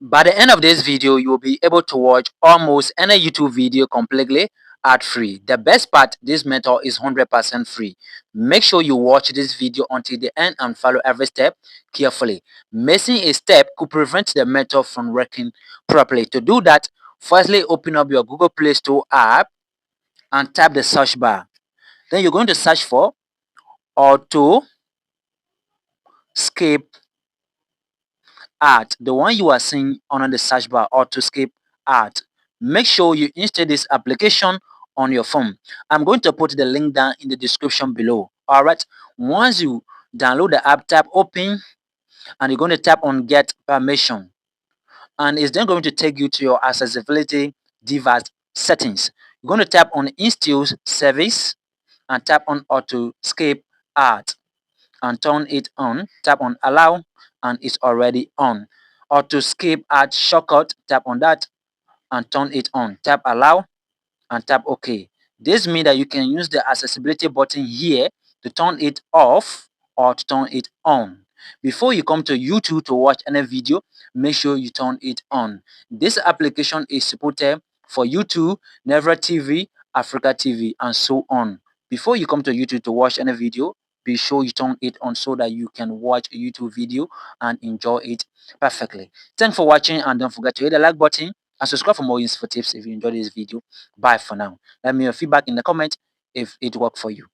By the end of this video, you will be able to watch almost any YouTube video completely ad-free. The best part, this method is 100% free. Make sure you watch this video until the end and follow every step carefully. Missing a step could prevent the method from working properly. To do that, firstly open up your Google Play Store app and tap the search bar. Then you're going to search for Auto Escape Art, the one you are seeing on the search bar, Autoscape Art. Make sure you install this application on your phone. I'm going to put the link down in the description below. All right. Once you download the app, tap open and you're going to tap on get permission. And it's then going to take you to your accessibility device settings. You're going to tap on install service and tap on Autoscape Art and turn it on. Tap on allow and it's already on. Or to skip add shortcut, tap on that and turn it on. Tap allow and tap OK. This means that you can use the accessibility button here to turn it off or to turn it on. Before you come to YouTube to watch any video, make sure you turn it on. This application is supported for YouTube, Never TV, Africa TV, and so on. Before you come to YouTube to watch any video, be sure you turn it on so that you can watch a YouTube video and enjoy it perfectly. Thanks for watching and don't forget to hit the like button and subscribe for more useful tips if you enjoyed this video. Bye for now. Let me know your feedback in the comment if it worked for you.